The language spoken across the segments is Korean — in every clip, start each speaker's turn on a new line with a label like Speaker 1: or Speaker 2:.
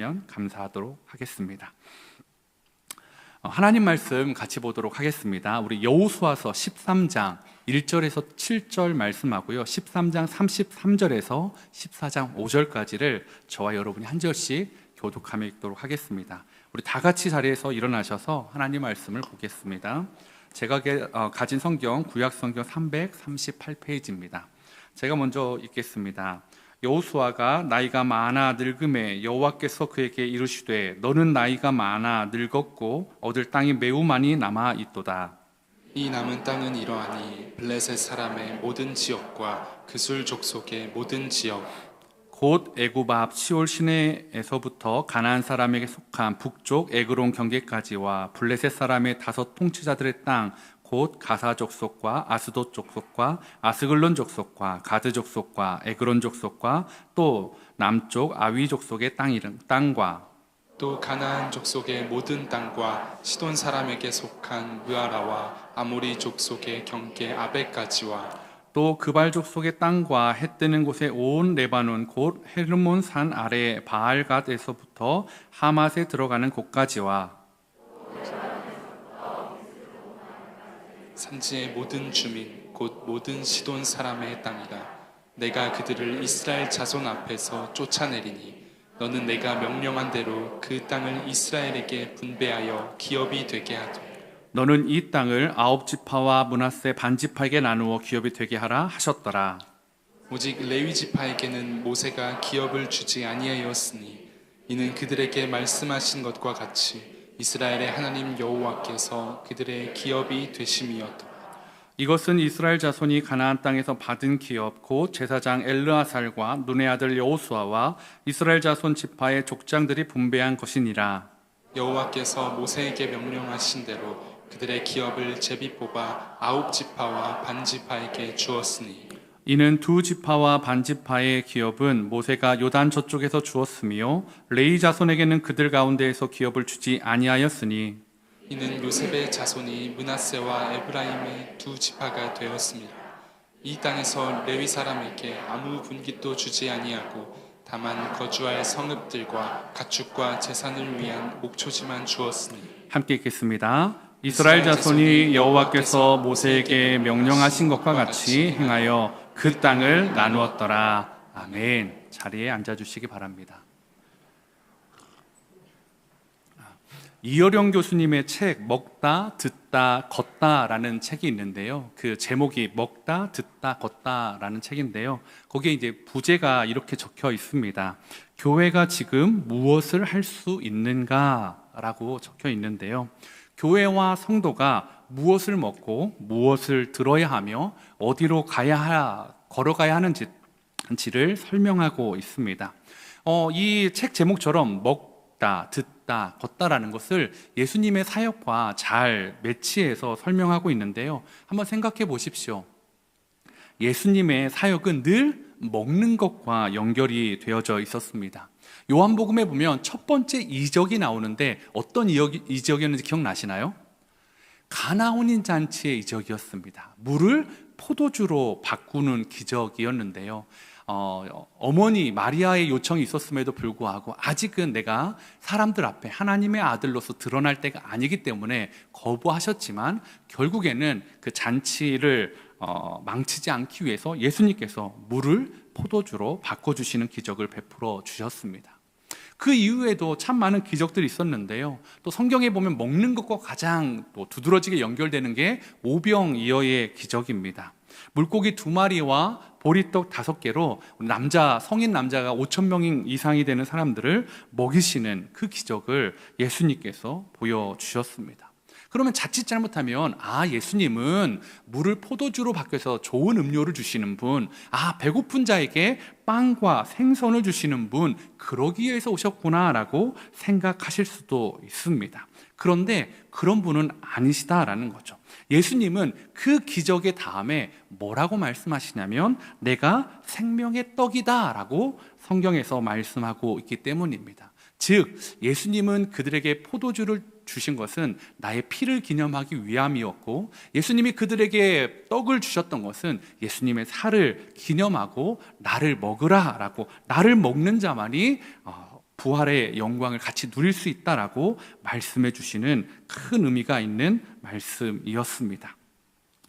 Speaker 1: 감사하도록 하겠습니다. 하나님 말씀 같이 보도록 하겠습니다. 우리 여호수아서 13장 1절에서 7절 말씀하고요, 13장 33절에서 14장 5절까지를 저와 여러분이 한 절씩 교독하며 읽도록 하겠습니다. 우리 다 같이 자리에서 일어나셔서 하나님 말씀을 보겠습니다. 제가 가진 성경, 구약 성경 338페이지입니다. 제가 먼저 읽겠습니다. 여호수아가 나이가 많아 늙음에 여호와께서 그에게 이르시되 너는 나이가 많아 늙었고 얻을 땅이 매우 많이 남아 있도다.
Speaker 2: 이 남은 땅은 이러하니 블레셋 사람의 모든 지역과 그술 족속의 모든 지역,
Speaker 1: 곧 애굽 앞 시올 시내에서부터 가나안 사람에게 속한 북쪽 에그론 경계까지와 블레셋 사람의 5 통치자들의 땅, 곧 가사 족속과 아스돗 족속과 아스글론 족속과 가드 족속과 에그론 족속과 또 남쪽 아위 족속의 땅과
Speaker 2: 또 가나안 족속의 모든 땅과 시돈 사람에게 속한 무아라와 아모리 족속의 경계 아벨까지와
Speaker 1: 또 그발 족속의 땅과 해 뜨는 곳에 온 레바논 곧 헤르몬 산 아래 바알갓에서부터 하맛에 들어가는 곳까지와
Speaker 2: 산지의 모든 주민 곧 모든 시돈 사람의 땅이라. 내가 그들을 이스라엘 자손 앞에서 쫓아내리니 너는 내가 명령한 대로 그 땅을 이스라엘에게 분배하여 기업이 되게 하되
Speaker 1: 너는 이 땅을 9지파와 므낫세 반지파에게 나누어 기업이 되게 하라 하셨더라.
Speaker 2: 오직 레위 지파에게는 모세가 기업을 주지 아니하였으니 이는 그들에게 말씀하신 것과 같이 이스라엘의 하나님 여호와께서 그들의 기업이 되심이었다.
Speaker 1: 이것은 이스라엘 자손이 가나안 땅에서 받은 기업 곧 제사장 엘르아살과 눈의 아들 여호수아와 이스라엘 자손 지파의 족장들이 분배한 것이니라.
Speaker 2: 여호와께서 모세에게 명령하신 대로 그들의 기업을 제비 뽑아 9지파와 반지파에게 주었으니
Speaker 1: 이는 2지파와 반지파의 기업은 모세가 요단 저쪽에서 주었으며 레위 자손에게는 그들 가운데에서 기업을 주지 아니하였으니
Speaker 2: 이는 요셉의 자손이 므낫세와 에브라임의 2지파가 되었습니다. 이 땅에서 레위 사람에게 아무 분깃도 주지 아니하고 다만 거주할 성읍들과 가축과 재산을 위한 목초지만 주었으니.
Speaker 1: 함께 읽겠습니다. 이스라엘 자손이 여호와께서 모세에게 명령하신 것과 같이 행하여 그 땅을 나누었더라. 아멘. 자리에 앉아주시기 바랍니다. 이어령 교수님의 책 먹다, 듣다, 걷다라는 책이 있는데요. 그 제목이 먹다, 듣다, 걷다라는 책인데요. 거기에 이제 부제가 이렇게 적혀 있습니다. 교회가 지금 무엇을 할 수 있는가라고 적혀 있는데요. 교회와 성도가 무엇을 먹고 무엇을 들어야 하며 어디로 걸어가야 하는지를 설명하고 있습니다. 이 책 제목처럼 먹다, 듣다, 걷다라는 것을 예수님의 사역과 잘 매치해서 설명하고 있는데요. 한번 생각해 보십시오. 예수님의 사역은 늘 먹는 것과 연결이 되어져 있었습니다. 요한복음에 보면 첫 번째 이적이 나오는데 어떤 이적이었는지 기억나시나요? 가나 혼인 잔치의 이적이었습니다. 물을 포도주로 바꾸는 기적이었는데요. 어머니 마리아의 요청이 있었음에도 불구하고 아직은 내가 사람들 앞에 하나님의 아들로서 드러날 때가 아니기 때문에 거부하셨지만 결국에는 그 잔치를 망치지 않기 위해서 예수님께서 물을 포도주로 바꿔주시는 기적을 베풀어 주셨습니다. 그 이후에도 참 많은 기적들이 있었는데요. 또 성경에 보면 먹는 것과 가장 또 두드러지게 연결되는 게 오병이어의 기적입니다. 물고기 2마리와 보리떡 5개로 성인 남자가 5,000명 이상이 되는 사람들을 먹이시는 그 기적을 예수님께서 보여주셨습니다. 그러면 자칫 잘못하면 예수님은 물을 포도주로 바뀌어서 좋은 음료를 주시는 분, 배고픈 자에게 빵과 생선을 주시는 분, 그러기 위해서 오셨구나라고 생각하실 수도 있습니다. 그런데 그런 분은 아니시다라는 거죠. 예수님은 그 기적의 다음에 뭐라고 말씀하시냐면 내가 생명의 떡이다라고 성경에서 말씀하고 있기 때문입니다. 즉 예수님은 그들에게 포도주를 주신 것은 나의 피를 기념하기 위함이었고, 예수님이 그들에게 떡을 주셨던 것은 예수님의 살을 기념하고 나를 먹으라라고, 나를 먹는 자만이 부활의 영광을 같이 누릴 수 있다라고 말씀해 주시는 큰 의미가 있는 말씀이었습니다.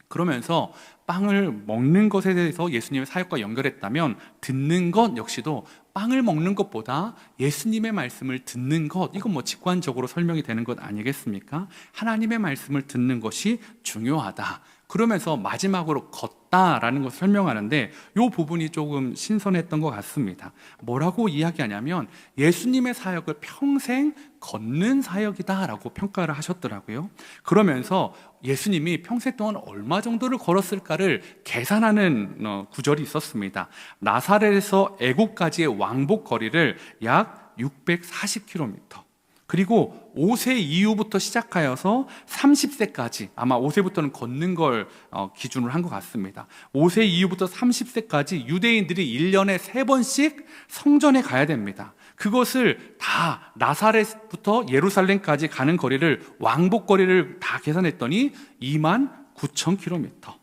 Speaker 1: 그러면서 빵을 먹는 것에 대해서 예수님의 사역과 연결했다면 듣는 것 역시도 빵을 먹는 것보다 예수님의 말씀을 듣는 것, 이건 뭐 직관적으로 설명이 되는 것 아니겠습니까? 하나님의 말씀을 듣는 것이 중요하다. 그러면서 마지막으로 걷다라는 것을 설명하는데 이 부분이 조금 신선했던 것 같습니다. 뭐라고 이야기하냐면 예수님의 사역을 평생 걷는 사역이다라고 평가를 하셨더라고요. 그러면서 예수님이 평생 동안 얼마 정도를 걸었을까를 계산하는 구절이 있었습니다. 나사렛에서 애국까지의 왕복 거리를 약 640km, 그리고 5세 이후부터 시작하여서 30세까지, 아마 5세부터는 걷는 걸 기준으로 한 것 같습니다. 5세 이후부터 30세까지 유대인들이 1년에 3번씩 성전에 가야 됩니다. 그것을 다 나사렛부터 예루살렘까지 가는 거리를, 왕복 거리를 다 계산했더니 29,000km.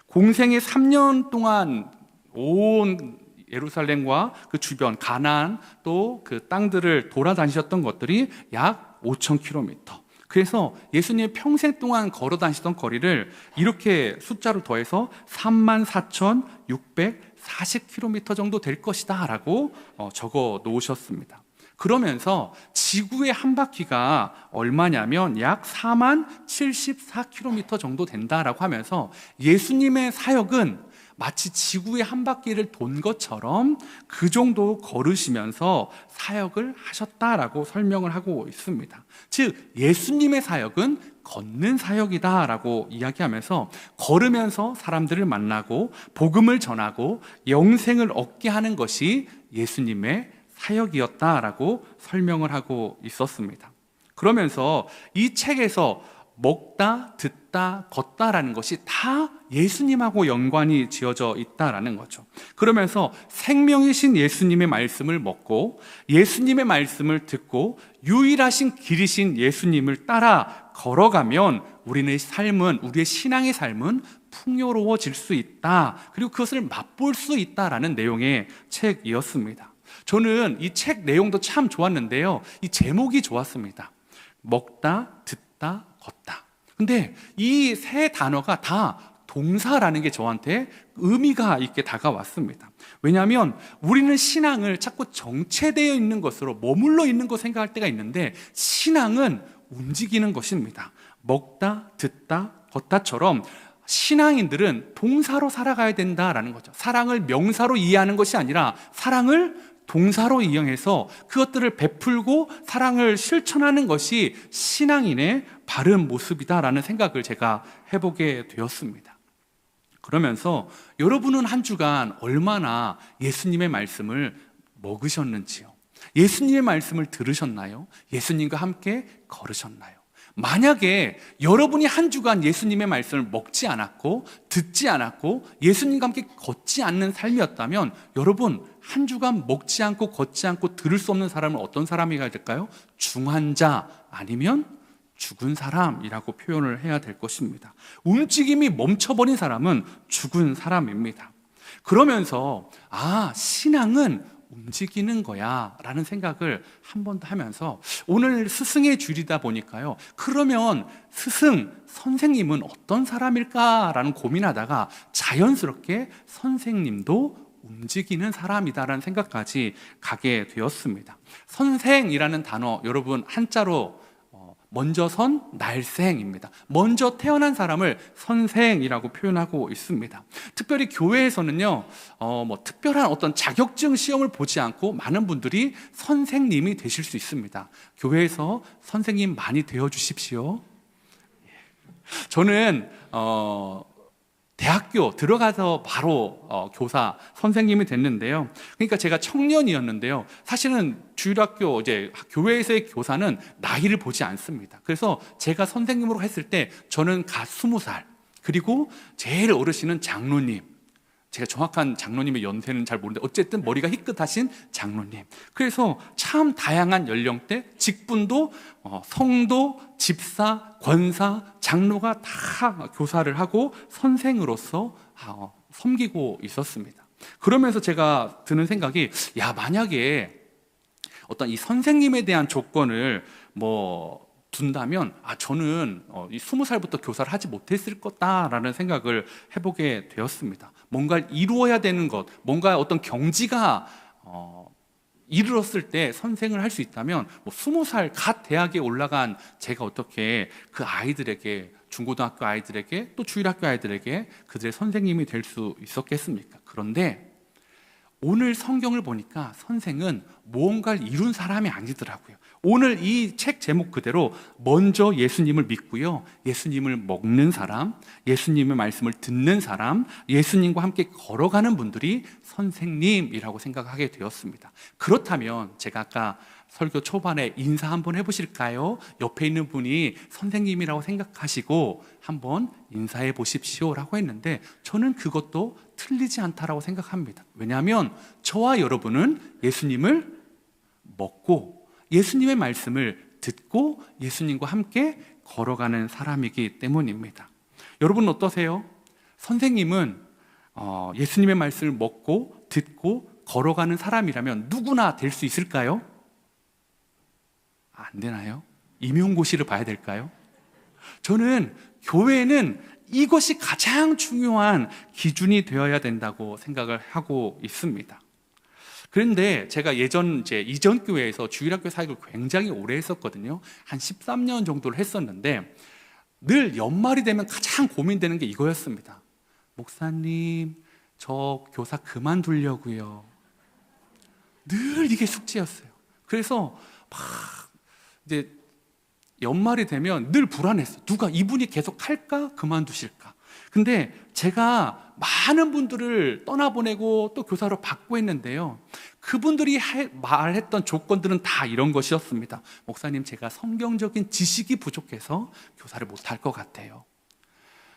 Speaker 1: 공생의 3년 동안 온 예루살렘과 그 주변 가나안 또 그 땅들을 돌아다니셨던 것들이 약 5,000km. 그래서 예수님이 평생 동안 걸어 다니시던 거리를 이렇게 숫자로 더해서 34,640km 정도 될 것이다 라고 적어 놓으셨습니다. 그러면서 지구의 한 바퀴가 얼마냐면 약 40,074km 정도 된다라고 하면서 예수님의 사역은 마치 지구의 한 바퀴를 돈 것처럼 그 정도 걸으시면서 사역을 하셨다라고 설명을 하고 있습니다. 즉 예수님의 사역은 걷는 사역이다라고 이야기하면서 걸으면서 사람들을 만나고 복음을 전하고 영생을 얻게 하는 것이 예수님의 사역이었다라고 설명을 하고 있었습니다. 그러면서 이 책에서 먹다, 듣다, 걷다라는 것이 다 예수님하고 연관이 지어져 있다라는 거죠. 그러면서 생명이신 예수님의 말씀을 먹고 예수님의 말씀을 듣고 유일하신 길이신 예수님을 따라 걸어가면 우리의 삶은, 우리의 신앙의 삶은 풍요로워질 수 있다. 그리고 그것을 맛볼 수 있다라는 내용의 책이었습니다. 저는 이 책 내용도 참 좋았는데요. 이 제목이 좋았습니다. 먹다, 듣다, 걷다. 근데 이 세 단어가 다 동사라는 게 저한테 의미가 있게 다가왔습니다. 왜냐하면 우리는 신앙을 자꾸 정체되어 있는 것으로 머물러 있는 것 생각할 때가 있는데 신앙은 움직이는 것입니다. 먹다, 듣다, 걷다처럼 신앙인들은 동사로 살아가야 된다라는 거죠. 사랑을 명사로 이해하는 것이 아니라 사랑을 동사로 이용해서 그것들을 베풀고 사랑을 실천하는 것이 신앙인의 바른 모습이다라는 생각을 제가 해보게 되었습니다. 그러면서 여러분은 한 주간 얼마나 예수님의 말씀을 먹으셨는지요? 예수님의 말씀을 들으셨나요? 예수님과 함께 걸으셨나요? 만약에 여러분이 한 주간 예수님의 말씀을 먹지 않았고 듣지 않았고 예수님과 함께 걷지 않는 삶이었다면 여러분 한 주간 먹지 않고 걷지 않고 들을 수 없는 사람은 어떤 사람이 될까요? 중한 자 아니면 죽은 사람이라고 표현을 해야 될 것입니다. 움직임이 멈춰버린 사람은 죽은 사람입니다. 그러면서 신앙은 움직이는 거야 라는 생각을 한 번 더 하면서 오늘 스승의 주일이다 보니까요, 그러면 스승, 선생님은 어떤 사람일까라는 고민하다가 자연스럽게 선생님도 움직이는 사람이다라는 생각까지 가게 되었습니다. 선생이라는 단어 여러분 한자로 먼저 선 날생입니다. 먼저 태어난 사람을 선생이라고 표현하고 있습니다. 특별히 교회에서는요, 특별한 어떤 자격증 시험을 보지 않고 많은 분들이 선생님이 되실 수 있습니다. 교회에서 선생님 많이 되어 주십시오. 저는 대학교 들어가서 바로 교사 선생님이 됐는데요. 그러니까 제가 청년이었는데요. 사실은 주일학교 이제 교회에서의 교사는 나이를 보지 않습니다. 그래서 제가 선생님으로 했을 때 저는 갓 20살, 그리고 제일 어르신은 장로님. 제가 정확한 장로님의 연세는 잘 모르는데 어쨌든 머리가 희끗하신 장로님. 그래서 참 다양한 연령대, 직분도 성도, 집사, 권사, 장로가 다 교사를 하고 선생으로서 섬기고 있었습니다. 그러면서 제가 드는 생각이 만약에 어떤 이 선생님에 대한 조건을 둔다면 저는 이 20살부터 교사를 하지 못했을 거다라는 생각을 해보게 되었습니다. 뭔가를 이루어야 되는 것, 뭔가 어떤 경지가 이르렀을 때 선생을 할 수 있다면 20살 갓 대학에 올라간 제가 어떻게 그 아이들에게, 중고등학교 아이들에게 또 주일학교 아이들에게 그들의 선생님이 될 수 있었겠습니까? 그런데 오늘 성경을 보니까 선생은 무언가를 이룬 사람이 아니더라고요. 오늘 이 책 제목 그대로 먼저 예수님을 믿고요, 예수님을 먹는 사람, 예수님의 말씀을 듣는 사람, 예수님과 함께 걸어가는 분들이 선생님이라고 생각하게 되었습니다. 그렇다면 제가 아까 설교 초반에 인사 한번 해보실까요? 옆에 있는 분이 선생님이라고 생각하시고 한번 인사해 보십시오라고 했는데, 저는 그것도 틀리지 않다라고 생각합니다. 왜냐하면 저와 여러분은 예수님을 먹고 예수님의 말씀을 듣고 예수님과 함께 걸어가는 사람이기 때문입니다. 여러분 어떠세요? 선생님은 예수님의 말씀을 먹고 듣고 걸어가는 사람이라면 누구나 될 수 있을까요? 안 되나요? 임용고시를 봐야 될까요? 저는 교회는 이것이 가장 중요한 기준이 되어야 된다고 생각을 하고 있습니다. 그런데 제가 이전 교회에서 주일학교 사역을 굉장히 오래 했었거든요. 한 13년 정도를 했었는데 늘 연말이 되면 가장 고민되는 게 이거였습니다. 목사님, 저 교사 그만두려고요. 늘 이게 숙제였어요. 그래서 막 이제 연말이 되면 늘 불안했어요. 누가 이분이 계속 할까? 그만두실까? 근데 제가 많은 분들을 떠나보내고 또 교사로 받고 했는데요, 그분들이 말했던 조건들은 다 이런 것이었습니다. 목사님, 제가 성경적인 지식이 부족해서 교사를 못할 것 같아요.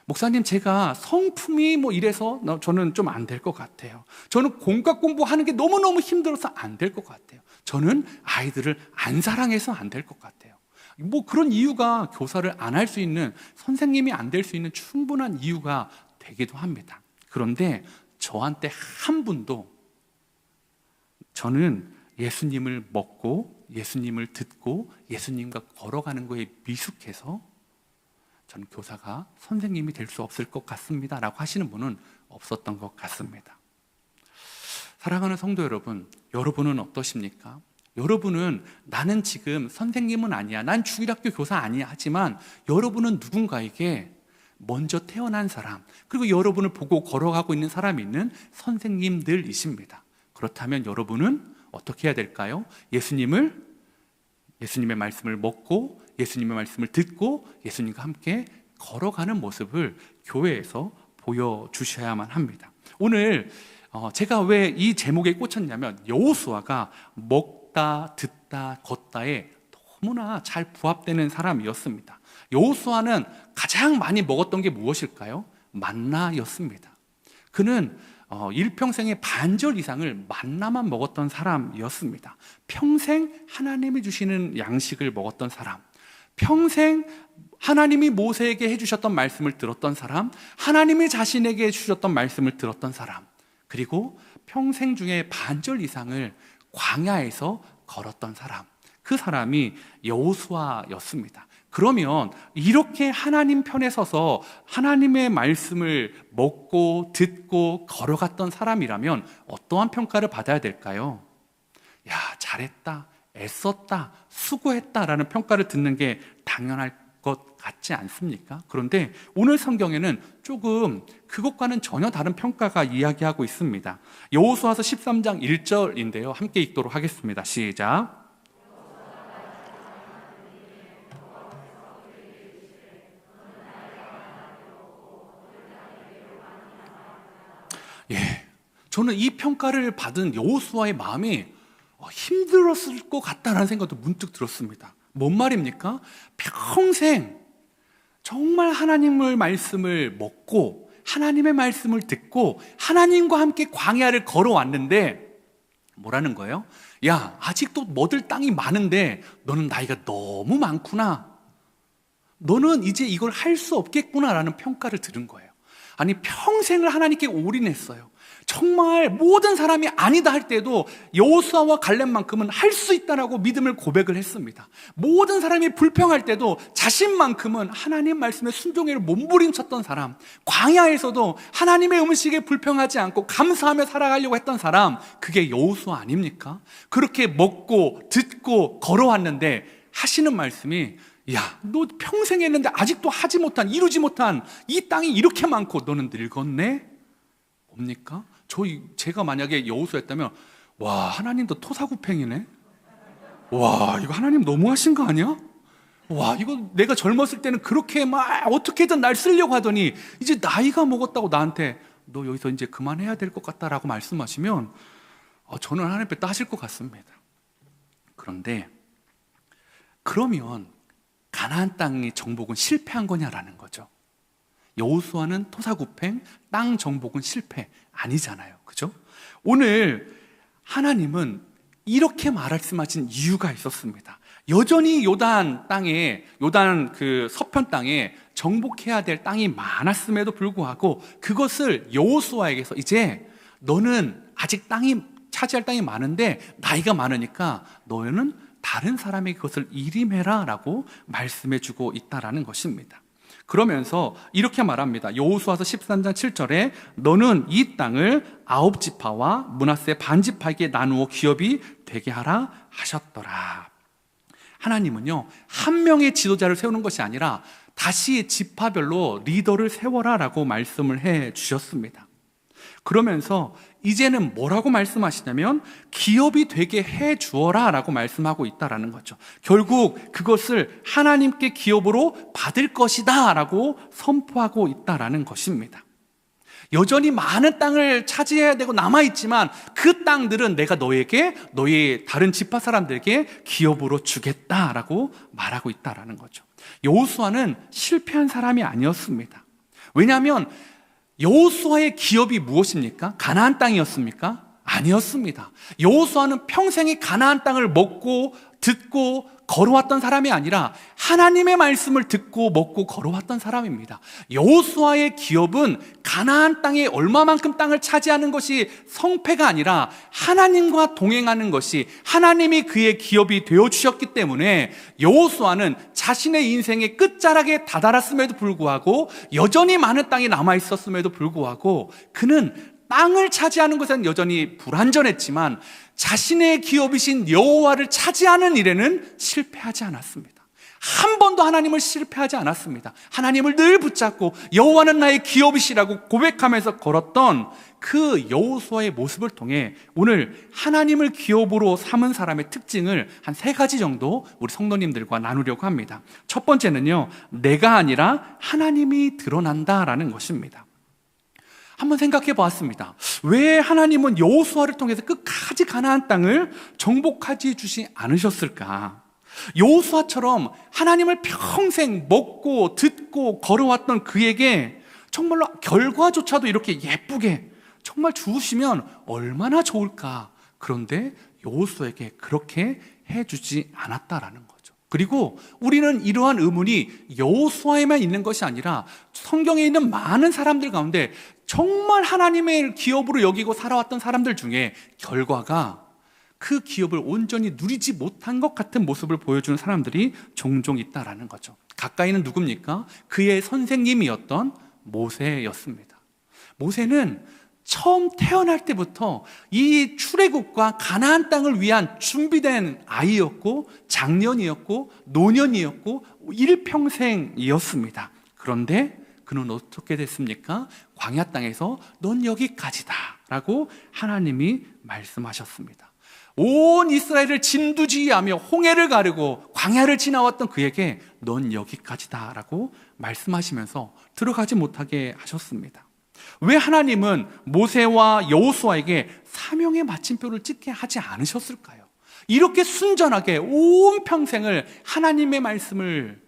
Speaker 1: 목사님, 제가 성품이 이래서 저는 좀 안 될 것 같아요. 저는 공과 공부하는 게 너무너무 힘들어서 안 될 것 같아요. 저는 아이들을 안 사랑해서 안 될 것 같아요. 그런 이유가 교사를 안 할 수 있는, 선생님이 안 될 수 있는 충분한 이유가 되기도 합니다. 그런데 저한테 한 분도 저는 예수님을 먹고 예수님을 듣고 예수님과 걸어가는 거에 미숙해서 저는 교사가 선생님이 될 수 없을 것 같습니다 라고 하시는 분은 없었던 것 같습니다. 사랑하는 성도 여러분, 여러분은 어떠십니까? 여러분은 나는 지금 선생님은 아니야, 난 주일학교 교사 아니야 하지만 여러분은 누군가에게 먼저 태어난 사람, 그리고 여러분을 보고 걸어가고 있는 사람이 있는 선생님들이십니다. 그렇다면 여러분은 어떻게 해야 될까요? 예수님의 말씀을 먹고 예수님의 말씀을 듣고 예수님과 함께 걸어가는 모습을 교회에서 보여주셔야만 합니다. 오늘 제가 왜 이 제목에 꽂혔냐면 여호수아가 먹다, 듣다, 걷다에 너무나 잘 부합되는 사람이었습니다. 여호수아는 가장 많이 먹었던 게 무엇일까요? 만나였습니다. 그는 일평생의 반절 이상을 만나만 먹었던 사람이었습니다. 평생 하나님이 주시는 양식을 먹었던 사람, 평생 하나님이 모세에게 해주셨던 말씀을 들었던 사람, 하나님이 자신에게 해주셨던 말씀을 들었던 사람, 그리고 평생 중에 반절 이상을 광야에서 걸었던 사람, 그 사람이 여호수아였습니다. 그러면 이렇게 하나님 편에 서서 하나님의 말씀을 먹고 듣고 걸어갔던 사람이라면 어떠한 평가를 받아야 될까요? 야, 잘했다, 애썼다, 수고했다라는 평가를 듣는 게 당연할 것 같지 않습니까? 그런데 오늘 성경에는 조금 그것과는 전혀 다른 평가가 이야기하고 있습니다. 여호수아서 13장 1절인데요. 함께 읽도록 하겠습니다. 시작. 저는 이 평가를 받은 여호수아의 마음이 힘들었을 것 같다는 생각도 문득 들었습니다. 뭔 말입니까? 평생 정말 하나님의 말씀을 먹고 하나님의 말씀을 듣고 하나님과 함께 광야를 걸어왔는데 뭐라는 거예요? 야, 아직도 먹을 땅이 많은데 너는 나이가 너무 많구나, 너는 이제 이걸 할 수 없겠구나 라는 평가를 들은 거예요. 아니, 평생을 하나님께 올인했어요. 정말 모든 사람이 아니다 할 때도 여호수아와 갈렙만큼은 할 수 있다라고 믿음을 고백을 했습니다. 모든 사람이 불평할 때도 자신만큼은 하나님 말씀에 순종해를 몸부림쳤던 사람, 광야에서도 하나님의 음식에 불평하지 않고 감사하며 살아가려고 했던 사람, 그게 여호수아 아닙니까? 그렇게 먹고 듣고 걸어왔는데 하시는 말씀이, 야, 너 평생 했는데 아직도 하지 못한, 이루지 못한 이 땅이 이렇게 많고 너는 늙었네? 뭡니까? 제가 만약에 여호수아였다면, 와, 하나님도 토사구팽이네? 와, 이거 하나님 너무하신 거 아니야? 와, 이거 내가 젊었을 때는 그렇게 막 어떻게든 날 쓰려고 하더니 이제 나이가 먹었다고 나한테 너 여기서 이제 그만해야 될 것 같다라고 말씀하시면 저는 하나님 앞에 따질 것 같습니다. 그런데 그러면 가나안 땅의 정복은 실패한 거냐라는 거죠. 여호수아는 토사구팽, 땅 정복은 실패 아니잖아요. 그죠? 오늘 하나님은 이렇게 말씀하신 이유가 있었습니다. 여전히 요단 그 서편 땅에 정복해야 될 땅이 많았음에도 불구하고 그것을 여호수아에게서 이제 너는 아직 차지할 땅이 많은데 나이가 많으니까 너는 다른 사람에게 그것을 일임해라 라고 말씀해 주고 있다라는 것입니다. 그러면서 이렇게 말합니다. 여호수아서 13장 7절에 너는 이 땅을 9지파와 므낫세 반지파에게 나누어 기업이 되게 하라 하셨더라. 하나님은요, 한 명의 지도자를 세우는 것이 아니라 다시 지파별로 리더를 세워라 라고 말씀을 해 주셨습니다. 그러면서 이제는 뭐라고 말씀하시냐면 기업이 되게 해 주어라 라고 말씀하고 있다라는 거죠. 결국 그것을 하나님께 기업으로 받을 것이다 라고 선포하고 있다라는 것입니다. 여전히 많은 땅을 차지해야 되고 남아있지만 그 땅들은 내가 너에게, 너희 다른 지파 사람들에게 기업으로 주겠다라고 말하고 있다라는 거죠. 여호수아는 실패한 사람이 아니었습니다. 왜냐하면 여호수아의 기업이 무엇입니까? 가나안 땅이었습니까? 아니었습니다. 여호수아는 평생에 가나안 땅을 먹고 듣고 걸어왔던 사람이 아니라 하나님의 말씀을 듣고 먹고 걸어왔던 사람입니다. 여호수아의 기업은 가나안 땅에 얼마만큼 땅을 차지하는 것이 성패가 아니라 하나님과 동행하는 것이 하나님이 그의 기업이 되어주셨기 때문에 여호수아는 자신의 인생의 끝자락에 다다랐음에도 불구하고 여전히 많은 땅이 남아있었음에도 불구하고 그는 땅을 차지하는 것은 여전히 불완전했지만 자신의 기업이신 여호와를 차지하는 일에는 실패하지 않았습니다. 한 번도 하나님을 실패하지 않았습니다. 하나님을 늘 붙잡고 여호와는 나의 기업이시라고 고백하면서 걸었던 그 여호수아의 모습을 통해 오늘 하나님을 기업으로 삼은 사람의 특징을 한 3가지 정도 우리 성도님들과 나누려고 합니다. 첫 번째는요, 내가 아니라 하나님이 드러난다라는 것입니다. 한번 생각해 보았습니다. 왜 하나님은 여호수아를 통해서 끝까지 가나안 땅을 정복하지 주지 않으셨을까? 여호수아처럼 하나님을 평생 먹고 듣고 걸어왔던 그에게 정말로 결과조차도 이렇게 예쁘게 정말 주시면 얼마나 좋을까? 그런데 여호수아에게 그렇게 해주지 않았다라는 거죠. 그리고 우리는 이러한 의문이 여호수아에만 있는 것이 아니라 성경에 있는 많은 사람들 가운데 정말 하나님의 기업으로 여기고 살아왔던 사람들 중에 결과가 그 기업을 온전히 누리지 못한 것 같은 모습을 보여주는 사람들이 종종 있다라는 거죠. 가까이는 누굽니까? 그의 선생님이었던 모세였습니다. 모세는 처음 태어날 때부터 이 출애굽과 가나안 땅을 위한 준비된 아이였고 장년이었고 노년이었고 일평생이었습니다. 그런데 그는 어떻게 됐습니까? 광야 땅에서 넌 여기까지다 라고 하나님이 말씀하셨습니다. 온 이스라엘을 진두지휘하며 홍해를 가르고 광야를 지나왔던 그에게 넌 여기까지다 라고 말씀하시면서 들어가지 못하게 하셨습니다. 왜 하나님은 모세와 여호수아에게 사명의 마침표를 찍게 하지 않으셨을까요? 이렇게 순전하게 온 평생을 하나님의 말씀을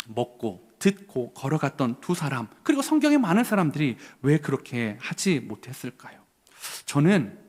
Speaker 1: 먹고 듣고 걸어갔던 두 사람, 그리고 성경의 많은 사람들이 왜 그렇게 하지 못했을까요? 저는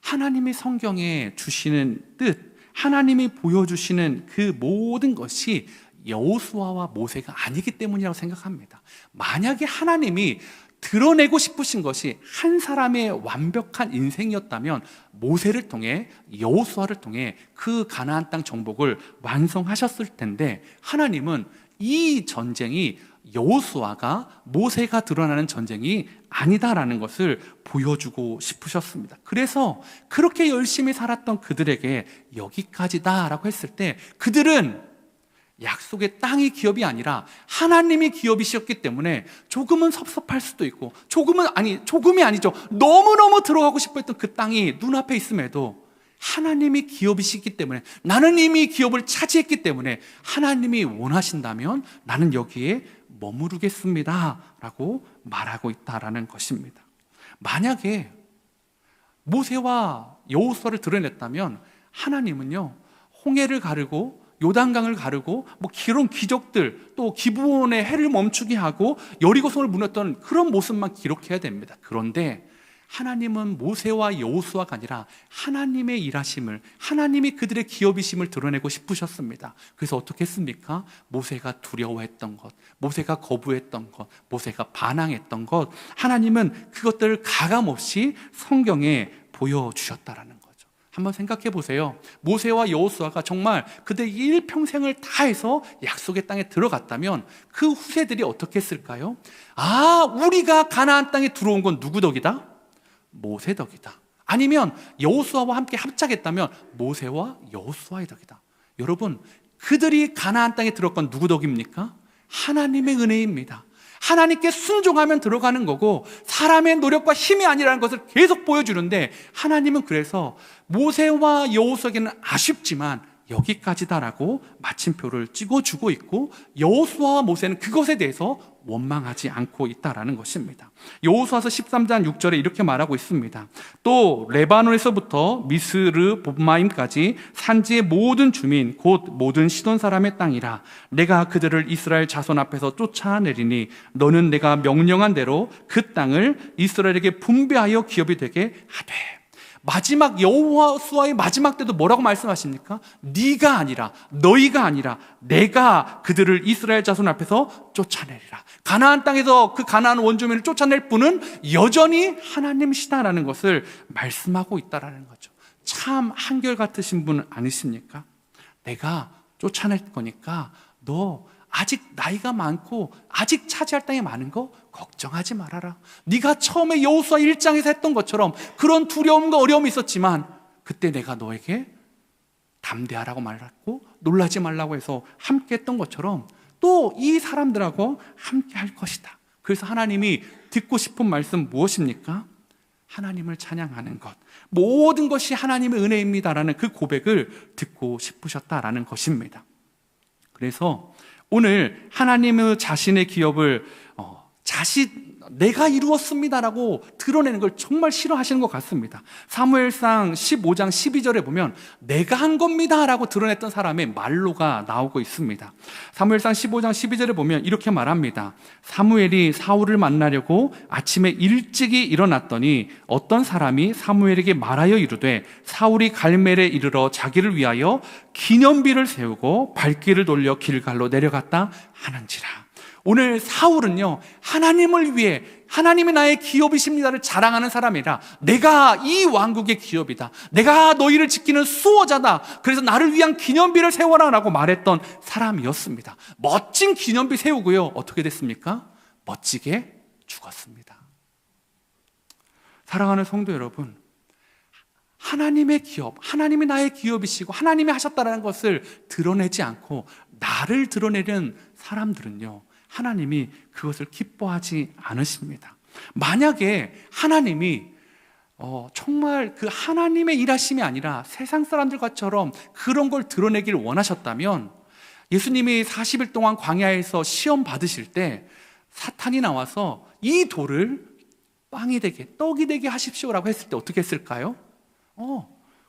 Speaker 1: 하나님이 성경에 주시는 뜻, 하나님이 보여주시는 그 모든 것이 여호수아와 모세가 아니기 때문이라고 생각합니다. 만약에 하나님이 드러내고 싶으신 것이 한 사람의 완벽한 인생이었다면 모세를 통해, 여호수아를 통해 그 가나안 땅 정복을 완성하셨을 텐데, 하나님은 이 전쟁이 여호수아가, 모세가 드러나는 전쟁이 아니다라는 것을 보여주고 싶으셨습니다. 그래서 그렇게 열심히 살았던 그들에게 여기까지다라고 했을 때, 그들은 약속의 땅이 기업이 아니라 하나님이 기업이셨기 때문에 조금은 섭섭할 수도 있고, 조금이 아니죠, 너무너무 들어가고 싶어 했던 그 땅이 눈앞에 있음에도 하나님이 기업이시기 때문에, 나는 이미 기업을 차지했기 때문에 하나님이 원하신다면 나는 여기에 머무르겠습니다 라고 말하고 있다라는 것입니다. 만약에 모세와 여호수아를 드러냈다면 하나님은요, 홍해를 가르고 요단강을 가르고 그런 기적들, 또 기브온의 해를 멈추게 하고 여리고성을 무너뜨렸던 그런 모습만 기록해야 됩니다. 그런데 하나님은 모세와 여호수아가 아니라 하나님의 일하심을, 하나님이 그들의 기업이심을 드러내고 싶으셨습니다. 그래서 어떻게 했습니까? 모세가 두려워했던 것, 모세가 거부했던 것, 모세가 반항했던 것, 하나님은 그것들을 가감없이 성경에 보여주셨다라는 거죠. 한번 생각해 보세요. 모세와 여호수아가 정말 그들의 일평생을 다해서 약속의 땅에 들어갔다면 그 후세들이 어떻게 했을까요? 우리가 가나안 땅에 들어온 건 누구 덕이다? 모세 덕이다. 아니면 여호수아와 함께 합작했다면 모세와 여호수아의 덕이다. 여러분, 그들이 가나안 땅에 들어간 누구 덕입니까? 하나님의 은혜입니다. 하나님께 순종하면 들어가는 거고, 사람의 노력과 힘이 아니라는 것을 계속 보여주는데, 하나님은 그래서 모세와 여호수아에게는 아쉽지만 여기까지다라고 마침표를 찍어주고 있고, 여호수아와 모세는 그것에 대해서 원망하지 않고 있다라는 것입니다. 여호수아서 13장 6절에 이렇게 말하고 있습니다. 또 레바논에서부터 미스르 봇마임까지 산지의 모든 주민 곧 모든 시돈 사람의 땅이라. 내가 그들을 이스라엘 자손 앞에서 쫓아내리니 너는 내가 명령한 대로 그 땅을 이스라엘에게 분배하여 기업이 되게 하되. 마지막 여호수아의 마지막 때도 뭐라고 말씀하십니까? 네가 아니라, 너희가 아니라 내가 그들을 이스라엘 자손 앞에서 쫓아내리라. 가나안 땅에서 그 가나안 원주민을 쫓아낼 분은 여전히 하나님이시다라는 것을 말씀하고 있다라는 거죠. 참 한결같으신 분 아니십니까? 내가 쫓아낼 거니까 너 아직 나이가 많고 아직 차지할 땅이 많은 거 걱정하지 말아라. 네가 처음에 여호수아 1장에서 했던 것처럼 그런 두려움과 어려움이 있었지만 그때 내가 너에게 담대하라고 말했고 놀라지 말라고 해서 함께 했던 것처럼 또 이 사람들하고 함께 할 것이다. 그래서 하나님이 듣고 싶은 말씀 무엇입니까? 하나님을 찬양하는 것, 모든 것이 하나님의 은혜입니다라는 그 고백을 듣고 싶으셨다라는 것입니다. 그래서 오늘 하나님의 자신의 기업을 내가 이루었습니다라고 드러내는 걸 정말 싫어하시는 것 같습니다. 사무엘상 15장 12절에 보면 내가 한 겁니다라고 드러냈던 사람의 말로가 나오고 있습니다. 사무엘상 15장 12절에 보면 이렇게 말합니다. 사무엘이 사울을 만나려고 아침에 일찍이 일어났더니 어떤 사람이 사무엘에게 말하여 이르되 사울이 갈멜에 이르러 자기를 위하여 기념비를 세우고 발길을 돌려 길갈로 내려갔다 하는지라. 오늘 사울은요, 하나님을 위해 하나님이 나의 기업이십니다를 자랑하는 사람이라, 내가 이 왕국의 기업이다, 내가 너희를 지키는 수호자다, 그래서 나를 위한 기념비를 세워라 라고 말했던 사람이었습니다. 멋진 기념비 세우고요, 어떻게 됐습니까? 멋지게 죽었습니다. 사랑하는 성도 여러분, 하나님의 기업, 하나님이 나의 기업이시고 하나님이 하셨다는 것을 드러내지 않고 나를 드러내는 사람들은요, 하나님이 그것을 기뻐하지 않으십니다. 만약에 하나님이 정말 그 하나님의 일하심이 아니라 세상 사람들과처럼 그런 걸 드러내길 원하셨다면 예수님이 40일 동안 광야에서 시험 받으실 때 사탄이 나와서 이 돌을 빵이 되게, 떡이 되게 하십시오라고 했을 때 어떻게 했을까요?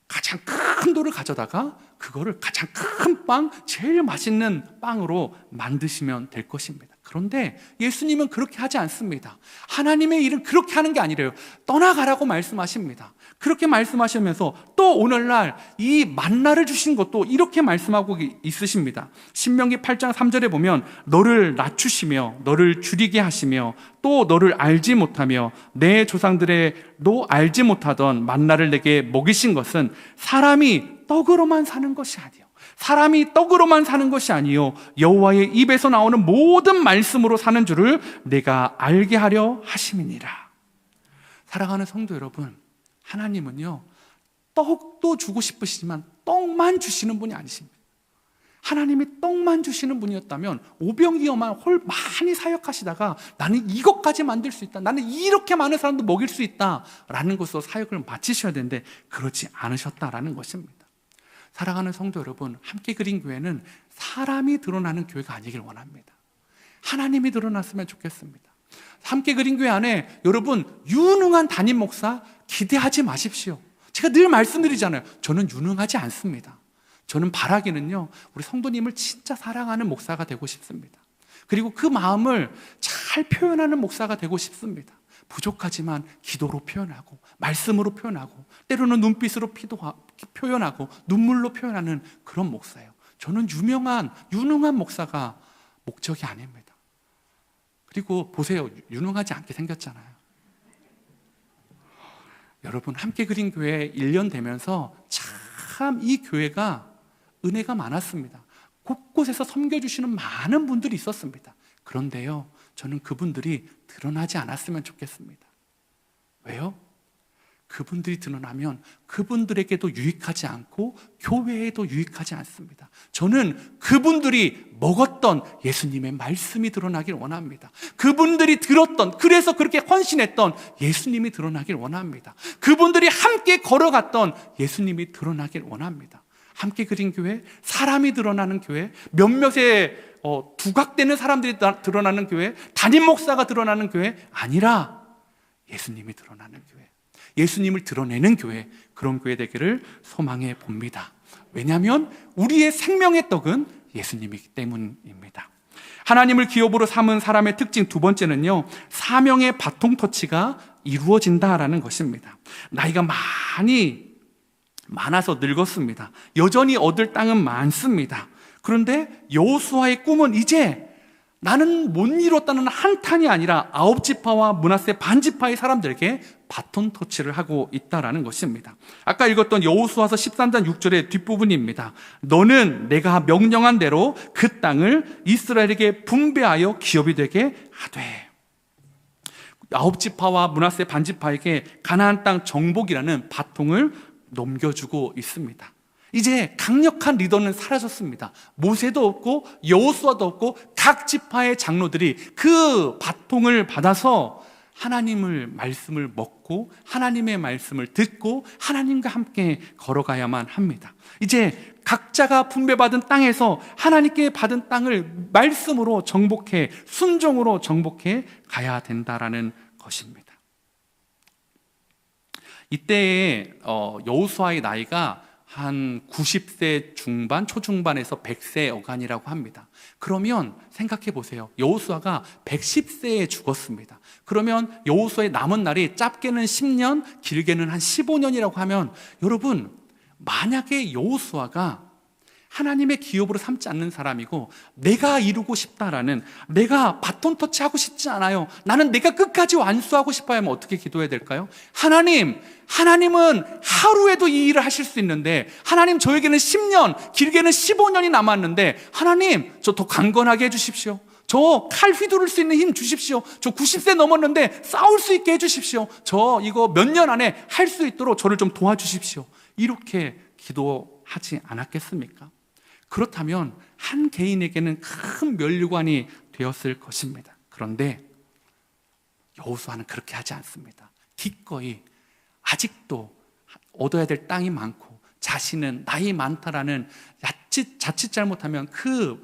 Speaker 1: 가장 큰 돌을 가져다가 그거를 가장 큰 빵, 제일 맛있는 빵으로 만드시면 될 것입니다. 그런데 예수님은 그렇게 하지 않습니다. 하나님의 일은 그렇게 하는 게 아니래요. 떠나가라고 말씀하십니다. 그렇게 말씀하시면서 또 오늘날 이 만나를 주신 것도 이렇게 말씀하고 있으십니다. 신명기 8장 3절에 보면 너를 낮추시며 너를 줄이게 하시며 또 너를 알지 못하며 내 조상들의도 알지 못하던 만나를 내게 먹이신 것은 사람이 떡으로만 사는 것이 아니요 사람이 떡으로만 사는 것이 아니요 여호와의 입에서 나오는 모든 말씀으로 사는 줄을 내가 알게 하려 하심이니라. 사랑하는 성도 여러분, 하나님은요 떡도 주고 싶으시지만 떡만 주시는 분이 아니십니다. 하나님이 떡만 주시는 분이었다면 오병이어만 홀 많이 사역하시다가 나는 이것까지 만들 수 있다, 나는 이렇게 많은 사람도 먹일 수 있다 라는 것으로 사역을 마치셔야 되는데 그렇지 않으셨다라는 것입니다. 사랑하는 성도 여러분, 함께 그린 교회는 사람이 드러나는 교회가 아니길 원합니다. 하나님이 드러났으면 좋겠습니다. 함께 그린 교회 안에 여러분 유능한 담임 목사 기대하지 마십시오. 제가 늘 말씀드리잖아요. 저는 유능하지 않습니다. 저는 바라기는요 우리 성도님을 진짜 사랑하는 목사가 되고 싶습니다. 그리고 그 마음을 잘 표현하는 목사가 되고 싶습니다. 부족하지만 기도로 표현하고 말씀으로 표현하고 때로는 눈빛으로 표현하고 눈물로 표현하는 그런 목사예요. 저는 유능한 목사가 목적이 아닙니다. 그리고 보세요, 유능하지 않게 생겼잖아요. 여러분 함께 그린 교회 1년 되면서 참 이 교회가 은혜가 많았습니다. 곳곳에서 섬겨주시는 많은 분들이 있었습니다. 그런데요 저는 그분들이 드러나지 않았으면 좋겠습니다. 왜요? 그분들이 드러나면 그분들에게도 유익하지 않고 교회에도 유익하지 않습니다. 저는 그분들이 먹었던 예수님의 말씀이 드러나길 원합니다. 그분들이 들었던, 그래서 그렇게 헌신했던 예수님이 드러나길 원합니다. 그분들이 함께 걸어갔던 예수님이 드러나길 원합니다. 함께 그린 교회, 사람이 드러나는 교회, 몇몇의 두각되는 사람들이 드러나는 교회, 담임 목사가 드러나는 교회 아니라 예수님이 드러나는 교회, 예수님을 드러내는 교회, 그런 교회 되기를 소망해 봅니다. 왜냐하면 우리의 생명의 떡은 예수님이기 때문입니다. 하나님을 기업으로 삼은 사람의 특징 두 번째는요, 사명의 바통 터치가 이루어진다라는 것입니다. 나이가 많아서 늙었습니다. 여전히 얻을 땅은 많습니다. 그런데 여호수아의 꿈은 이제 나는 못 이뤘다는 한탄이 아니라 9지파와 므낫세 반지파의 사람들에게 바톤 터치를 하고 있다라는 것입니다. 아까 읽었던 여호수아서 13장 6절의 뒷부분입니다. 너는 내가 명령한 대로 그 땅을 이스라엘에게 분배하여 기업이 되게 하되, 9지파와 므낫세 반지파에게 가나안 땅 정복이라는 바통을 넘겨주고 있습니다. 이제 강력한 리더는 사라졌습니다. 모세도 없고 여호수아도 없고 각 지파의 장로들이 그 바통을 받아서 하나님의 말씀을 먹고 하나님의 말씀을 듣고 하나님과 함께 걸어가야만 합니다. 이제 각자가 분배받은 땅에서 하나님께 받은 땅을 말씀으로 정복해, 순종으로 정복해 가야 된다라는 것입니다. 이때의 여호수아의 나이가 한 90세 중반, 초중반에서 100세 어간이라고 합니다. 그러면 생각해 보세요. 여호수아가 110세에 죽었습니다. 그러면 여호수아의 남은 날이 짧게는 10년, 길게는 한 15년이라고 하면, 여러분 만약에 여호수아가 하나님의 기업으로 삼지 않는 사람이고 내가 이루고 싶다라는, 내가 바톤 터치하고 싶지 않아요, 나는 내가 끝까지 완수하고 싶어야 하면 어떻게 기도해야 될까요? 하나님은 하루에도 이 일을 하실 수 있는데, 하나님 저에게는 10년, 길게는 15년이 남았는데 하나님 저 더 강건하게 해주십시오. 저 칼 휘두를 수 있는 힘 주십시오. 저 90세 넘었는데 싸울 수 있게 해주십시오. 저 이거 몇 년 안에 할 수 있도록 저를 좀 도와주십시오. 이렇게 기도하지 않았겠습니까? 그렇다면 한 개인에게는 큰 면류관이 되었을 것입니다. 그런데 여호수아는 그렇게 하지 않습니다. 기꺼이 아직도 얻어야 될 땅이 많고 자신은 나이 많다라는 자칫 잘못하면 그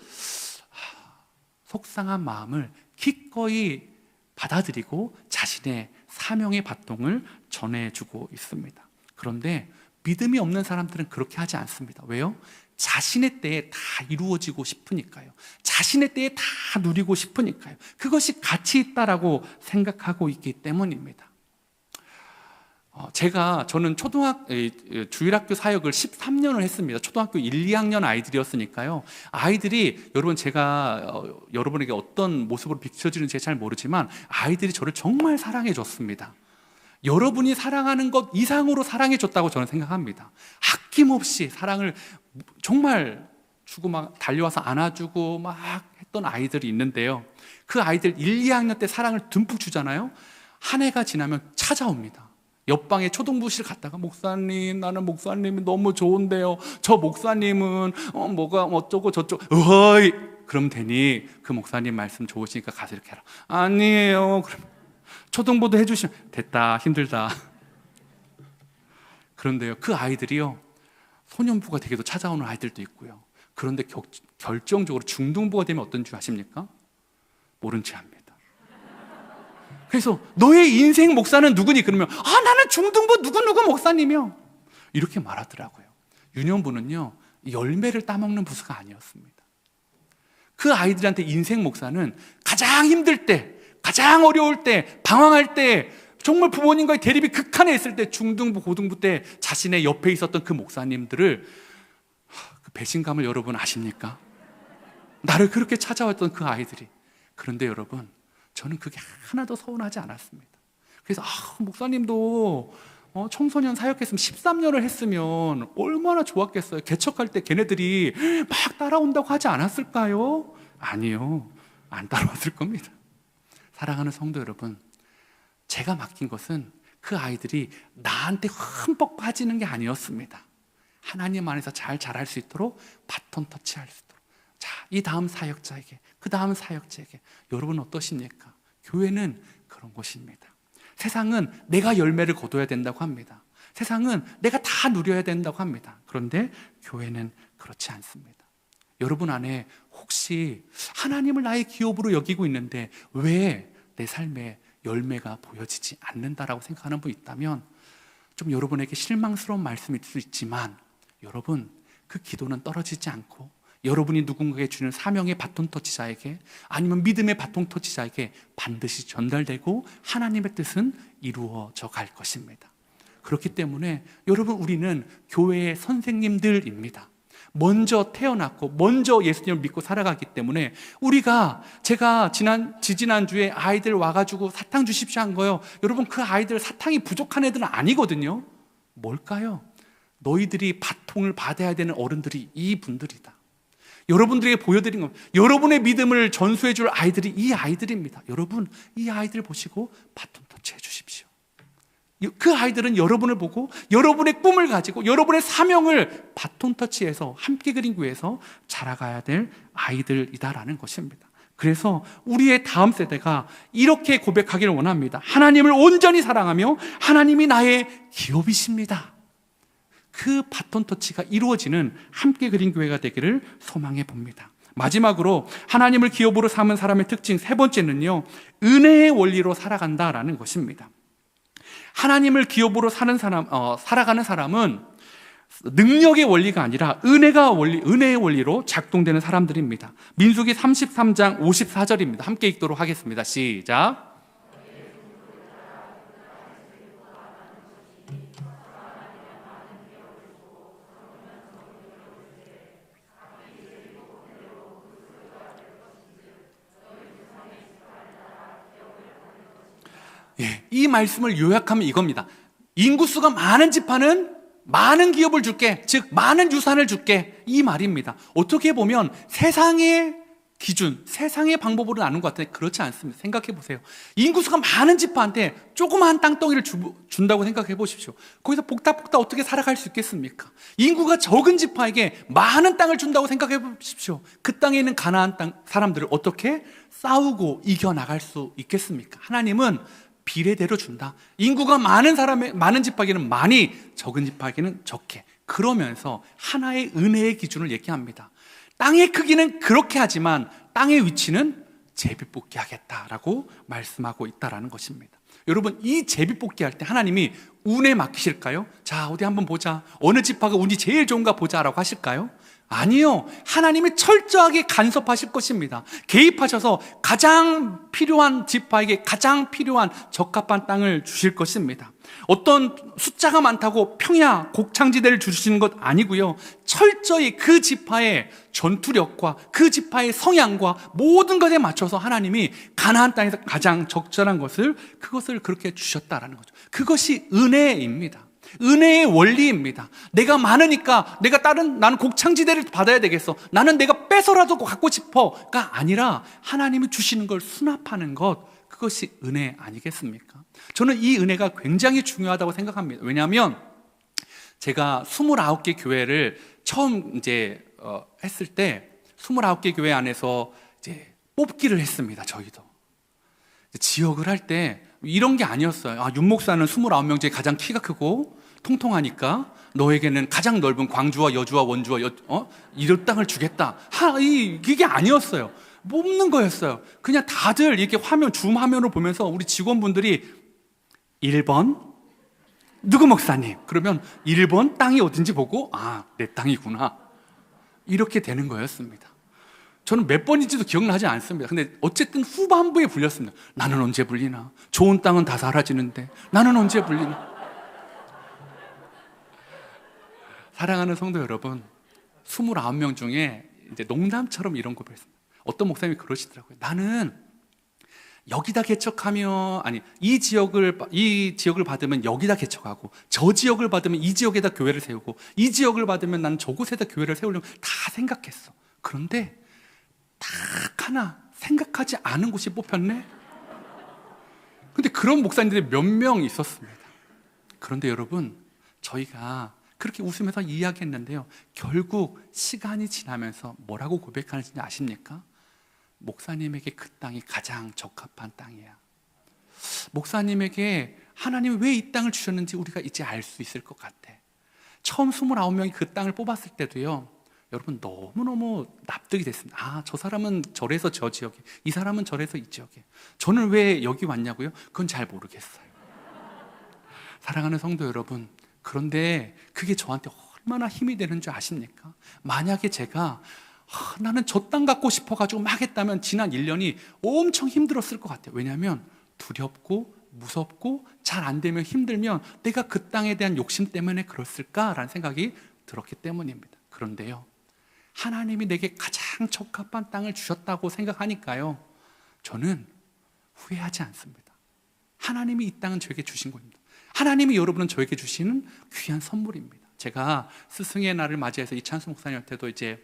Speaker 1: 속상한 마음을 기꺼이 받아들이고 자신의 사명의 바통을 전해주고 있습니다. 그런데 믿음이 없는 사람들은 그렇게 하지 않습니다. 왜요? 자신의 때에 다 이루어지고 싶으니까요. 자신의 때에 다 누리고 싶으니까요. 그것이 가치 있다라고 생각하고 있기 때문입니다. 저는 주일학교 사역을 13년을 했습니다. 초등학교 1, 2학년 아이들이었으니까요. 아이들이, 여러분, 제가 여러분에게 어떤 모습으로 비춰지는지 잘 모르지만 아이들이 저를 정말 사랑해 줬습니다. 여러분이 사랑하는 것 이상으로 사랑해 줬다고 저는 생각합니다. 아낌없이 사랑을 정말 주고 막 달려와서 안아주고 막 했던 아이들이 있는데요. 그 아이들 1, 2학년 때 사랑을 듬뿍 주잖아요. 한 해가 지나면 찾아옵니다. 옆방에 초등부실 갔다가, 목사님, 나는 목사님이 너무 좋은데요. 저 목사님은 뭐가 어쩌고 저쩌고, 어이, 그럼 되니 그 목사님 말씀 좋으시니까 가서 이렇게 해라. 아니에요. 그럼 초등부도 해주시면 됐다, 힘들다. 그런데요, 그 아이들이요, 소년부가 되게도 찾아오는 아이들도 있고요. 그런데 결정적으로 중등부가 되면 어떤 줄 아십니까? 모른 채 합니다. 그래서 너의 인생 목사는 누구니? 그러면 나는 중등부 누구누구 목사님이요, 이렇게 말하더라고요. 유년부는요, 열매를 따먹는 부서가 아니었습니다. 그 아이들한테 인생 목사는 가장 힘들 때, 가장 어려울 때, 방황할 때, 정말 부모님과의 대립이 극한에 있을 때, 중등부, 고등부 때 자신의 옆에 있었던 그 목사님들을, 그 배신감을 여러분 아십니까? 나를 그렇게 찾아왔던 그 아이들이. 그런데 여러분, 저는 그게 하나도 서운하지 않았습니다. 그래서 목사님도 청소년 사역했으면 13년을 했으면 얼마나 좋았겠어요. 개척할 때 걔네들이 막 따라온다고 하지 않았을까요? 아니요, 안 따라왔을 겁니다. 사랑하는 성도 여러분, 제가 맡긴 것은 그 아이들이 나한테 흠뻑 빠지는 게 아니었습니다. 하나님 안에서 잘 자랄 수 있도록 바톤 터치할 수 있도록. 자, 이 다음 사역자에게, 그 다음 사역자에게. 여러분 어떠십니까? 교회는 그런 곳입니다. 세상은 내가 열매를 거둬야 된다고 합니다. 세상은 내가 다 누려야 된다고 합니다. 그런데 교회는 그렇지 않습니다. 여러분 안에 혹시 하나님을 나의 기업으로 여기고 있는데 왜 내 삶에 열매가 보여지지 않는다라고 생각하는 분 있다면, 좀 여러분에게 실망스러운 말씀일 수 있지만, 여러분, 그 기도는 떨어지지 않고 여러분이 누군가에게 주는 사명의 바톤 터치자에게, 아니면 믿음의 바톤 터치자에게 반드시 전달되고 하나님의 뜻은 이루어져 갈 것입니다. 그렇기 때문에 여러분, 우리는 교회의 선생님들입니다. 먼저 태어났고 먼저 예수님을 믿고 살아가기 때문에, 제가 지지난주에 아이들 와가지고 사탕 주십시오 한 거요, 여러분, 그 아이들 사탕이 부족한 애들은 아니거든요. 뭘까요? 너희들이 바통을 받아야 되는 어른들이 이분들이다. 여러분들에게 보여드린 겁니다. 여러분의 믿음을 전수해 줄 아이들이 이 아이들입니다. 여러분, 이 아이들 보시고 바톤 터치해 주십시오. 그 아이들은 여러분을 보고 여러분의 꿈을 가지고 여러분의 사명을 바톤 터치해서 함께 그린 교회에서 자라가야 될 아이들이다라는 것입니다. 그래서 우리의 다음 세대가 이렇게 고백하기를 원합니다. 하나님을 온전히 사랑하며 하나님이 나의 기업이십니다. 그 바톤 터치가 이루어지는 함께 그린 교회가 되기를 소망해 봅니다. 마지막으로 하나님을 기업으로 삼은 사람의 특징 세 번째는요, 은혜의 원리로 살아간다라는 것입니다. 하나님을 기업으로 살아가는 사람은 능력의 원리가 아니라 은혜의 원리로 작동되는 사람들입니다. 민수기 33장 54절입니다. 함께 읽도록 하겠습니다. 시작. 이 말씀을 요약하면 이겁니다. 인구수가 많은 지파는 많은 기업을 줄게, 즉 많은 유산을 줄게, 이 말입니다. 어떻게 보면 세상의 기준, 세상의 방법으로 나눈 것 같은데 그렇지 않습니다. 생각해 보세요. 인구수가 많은 지파한테 조그마한 땅덩이를 준다고 생각해 보십시오. 거기서 복닥복닥 어떻게 살아갈 수 있겠습니까? 인구가 적은 지파에게 많은 땅을 준다고 생각해 보십시오. 그 땅에 있는 가나안 땅 사람들을 어떻게 싸우고 이겨나갈 수 있겠습니까? 하나님은 비례대로 준다. 인구가 많은 지파에게는 많이, 적은 지파에게는 적게. 그러면서 하나의 은혜의 기준을 얘기합니다. 땅의 크기는 그렇게 하지만 땅의 위치는 제비뽑기 하겠다라고 말씀하고 있다라는 것입니다. 여러분, 이 제비뽑기 할 때 하나님이 운에 맡기실까요? 자, 어디 한번 보자. 어느 지파가 운이 제일 좋은가 보자라고 하실까요? 아니요. 하나님이 철저하게 간섭하실 것입니다. 개입하셔서 가장 필요한 지파에게 가장 필요한 적합한 땅을 주실 것입니다. 어떤 숫자가 많다고 평야, 곡창지대를 주시는 것 아니고요. 철저히 그 지파의 전투력과 그 지파의 성향과 모든 것에 맞춰서 하나님이 가나안 땅에서 가장 적절한 그것을 그렇게 주셨다라는 거죠. 그것이 은혜입니다. 은혜의 원리입니다. 내가 많으니까 나는 곡창지대를 받아야 되겠어. 나는 내가 뺏어라도 갖고 싶어가 아니라 하나님이 주시는 걸 수납하는 것, 그것이 은혜 아니겠습니까? 저는 이 은혜가 굉장히 중요하다고 생각합니다. 왜냐하면 제가 29개 교회를 처음 했을 때 29개 교회 안에서 이제 뽑기를 했습니다. 저희도 지역을 할 때 이런 게 아니었어요. 윤 목사는 29명 중에 가장 키가 크고 통통하니까 너에게는 가장 넓은 광주와 여주와 원주와 이런 땅을 주겠다. 이게 아니었어요. 뽑는 거였어요. 그냥 다들 이렇게 줌 화면을 보면서 우리 직원분들이 1번 누구 목사님, 그러면 1번 땅이 어딘지 보고 내 땅이구나, 이렇게 되는 거였습니다. 저는 몇 번인지도 기억나지 않습니다. 근데 어쨌든 후반부에 불렸습니다. 나는 언제 불리나? 좋은 땅은 다 사라지는데 나는 언제 불리나? 사랑하는 성도 여러분, 29명 중에 이제 농담처럼 이런 고백했습니다. 어떤 목사님이 그러시더라고요. 나는 여기다 개척하면, 이 지역을 받으면 여기다 개척하고, 저 지역을 받으면 이 지역에다 교회를 세우고, 이 지역을 받으면 나는 저곳에다 교회를 세우려고 다 생각했어. 그런데 딱 하나 생각하지 않은 곳이 뽑혔네? 근데 그런 목사님들이 몇 명 있었습니다. 그런데 여러분, 저희가 그렇게 웃으면서 이야기했는데요, 결국 시간이 지나면서 뭐라고 고백하는지 아십니까? 목사님에게 그 땅이 가장 적합한 땅이야. 목사님에게 하나님이 왜 이 땅을 주셨는지 우리가 이제 알 수 있을 것 같아. 처음 29명이 그 땅을 뽑았을 때도요, 여러분 너무너무 납득이 됐습니다. 저 사람은 저래서 저 지역에, 이 사람은 저래서 이 지역에, 저는 왜 여기 왔냐고요? 그건 잘 모르겠어요. 사랑하는 성도 여러분, 그런데 그게 저한테 얼마나 힘이 되는 줄 아십니까? 만약에 제가 나는 저 땅 갖고 싶어가지고 막 했다면 지난 1년이 엄청 힘들었을 것 같아요. 왜냐하면 두렵고 무섭고 잘 안 되면 힘들면 내가 그 땅에 대한 욕심 때문에 그랬을까라는 생각이 들었기 때문입니다. 그런데요, 하나님이 내게 가장 적합한 땅을 주셨다고 생각하니까요, 저는 후회하지 않습니다. 하나님이 이 땅은 저에게 주신 겁니다. 하나님이 여러분은 저에게 주시는 귀한 선물입니다. 제가 스승의 날을 맞이해서 이찬수 목사님한테도 이제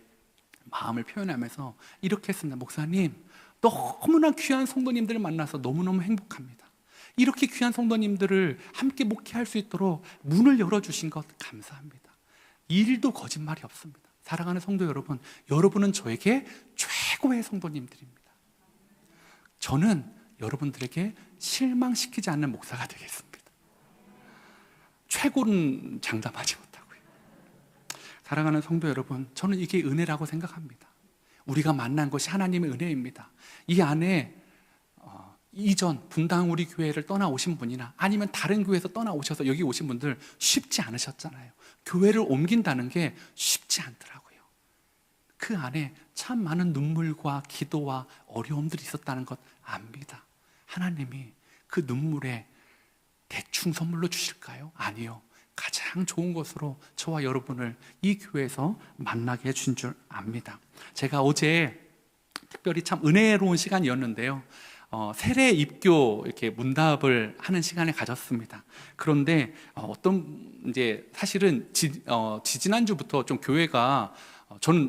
Speaker 1: 마음을 표현하면서 이렇게 했습니다. 목사님, 너무나 귀한 성도님들을 만나서 너무너무 행복합니다. 이렇게 귀한 성도님들을 함께 목회할 수 있도록 문을 열어주신 것 감사합니다. 일도 거짓말이 없습니다. 사랑하는 성도 여러분, 여러분은 저에게 최고의 성도님들입니다. 저는 여러분들에게 실망시키지 않는 목사가 되겠습니다. 최고는 장담하지 못하고요. 사랑하는 성도 여러분, 저는 이게 은혜라고 생각합니다. 우리가 만난 것이 하나님의 은혜입니다. 이 안에 이전 분당 우리 교회를 떠나오신 분이나 아니면 다른 교회에서 떠나오셔서 여기 오신 분들 쉽지 않으셨잖아요. 교회를 옮긴다는 게 쉽지 않더라고요. 그 안에 참 많은 눈물과 기도와 어려움들이 있었다는 것 압니다. 하나님이 그 눈물에 대충 선물로 주실까요? 아니요. 가장 좋은 것으로 저와 여러분을 이 교회에서 만나게 해준 줄 압니다. 제가 어제 특별히 참 은혜로운 시간이었는데요, 세례 입교 이렇게 문답을 하는 시간을 가졌습니다. 그런데 사실은 지지난주부터 좀 교회가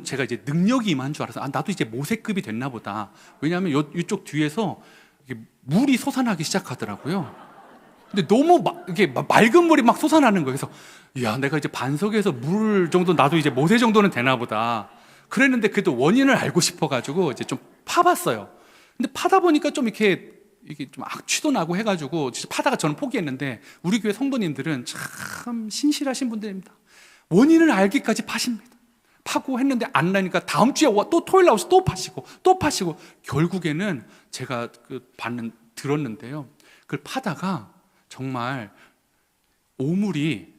Speaker 1: 제가 이제 능력이 임한 줄 알아서 나도 이제 모세급이 됐나 보다. 왜냐하면 이쪽 뒤에서 물이 솟아나기 시작하더라고요. 근데 너무 이게 맑은 물이 막 솟아나는 거예요. 그래서 내가 이제 반석에서 물 정도, 나도 이제 모세 정도는 되나 보다. 그랬는데 그래도 원인을 알고 싶어가지고 이제 좀 파봤어요. 근데 파다 보니까 좀 이게 좀 악취도 나고 해가지고 진짜 파다가 저는 포기했는데, 우리 교회 성도님들은 참 신실하신 분들입니다. 원인을 알기까지 파십니다. 파고 했는데 안 나니까 다음 주에 또 토요일 나오셔서 또 파시고 결국에는 제가 들었는데요, 그걸 파다가 정말 오물이,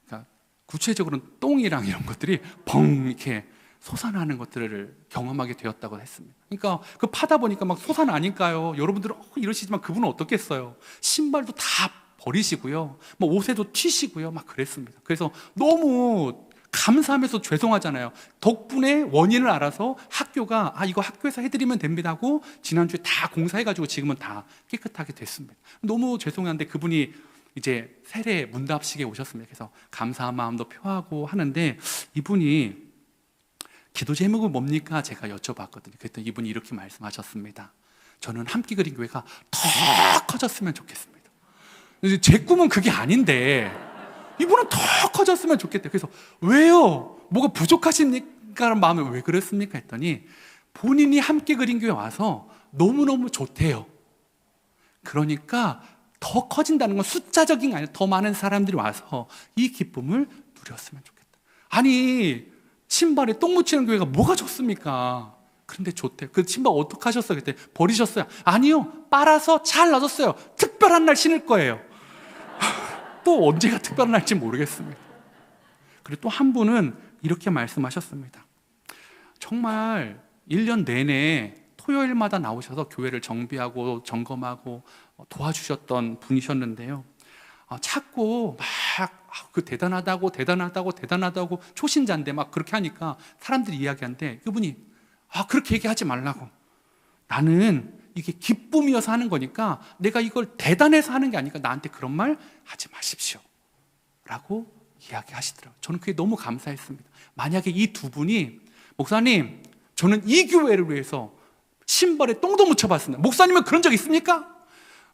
Speaker 1: 그러니까 구체적으로는 똥이랑 이런 것들이 벙 이렇게 솟아나는 것들을 경험하게 되었다고 했습니다. 그러니까 그 파다 보니까 막 솟아나니까요. 여러분들은 이러시지만 그분은 어떻겠어요? 신발도 다 버리시고요. 뭐 옷에도 튀시고요. 막 그랬습니다. 그래서 너무 감사하면서 죄송하잖아요. 덕분에 원인을 알아서 학교가 이거 학교에서 해드리면 됩니다 하고 지난주에 다 공사해가지고 지금은 다 깨끗하게 됐습니다. 너무 죄송한데 그분이 이제 세례 문답식에 오셨습니다. 그래서 감사한 마음도 표하고 하는데 이분이 기도 제목은 뭡니까? 제가 여쭤봤거든요. 그랬더니 이분이 이렇게 말씀하셨습니다. 저는 함께 그린 교회가 더 커졌으면 좋겠습니다. 제 꿈은 그게 아닌데 이분은 더 커졌으면 좋겠대요. 그래서 왜요? 뭐가 부족하십니까? 라는 마음에 왜 그랬습니까? 했더니 본인이 함께 그린 교회 와서 너무너무 좋대요. 그러니까 더 커진다는 건 숫자적인 게 아니라 더 많은 사람들이 와서 이 기쁨을 누렸으면 좋겠다. 아니 신발에 똥 묻히는 교회가 뭐가 좋습니까? 그런데 좋대요. 그 신발 어떻게 하셨어요? 그때 버리셨어요? 아니요, 빨아서 잘 놔뒀어요. 특별한 날 신을 거예요. 또 언제가 특별한 날지 모르겠습니다. 그리고 또 한 분은 이렇게 말씀하셨습니다. 정말 1년 내내 토요일마다 나오셔서 교회를 정비하고 점검하고 도와주셨던 분이셨는데요. 자꾸 막 대단하다고 초신자인데 막 그렇게 하니까 사람들이 이야기하는데 그분이 그렇게 얘기하지 말라고. 나는 이게 기쁨이어서 하는 거니까 내가 이걸 대단해서 하는 게 아니니까 나한테 그런 말 하지 마십시오 라고 이야기하시더라고요. 저는 그게 너무 감사했습니다. 만약에 이 두 분이 목사님 저는 이 교회를 위해서 신발에 똥도 묻혀봤습니다. 목사님은 그런 적 있습니까?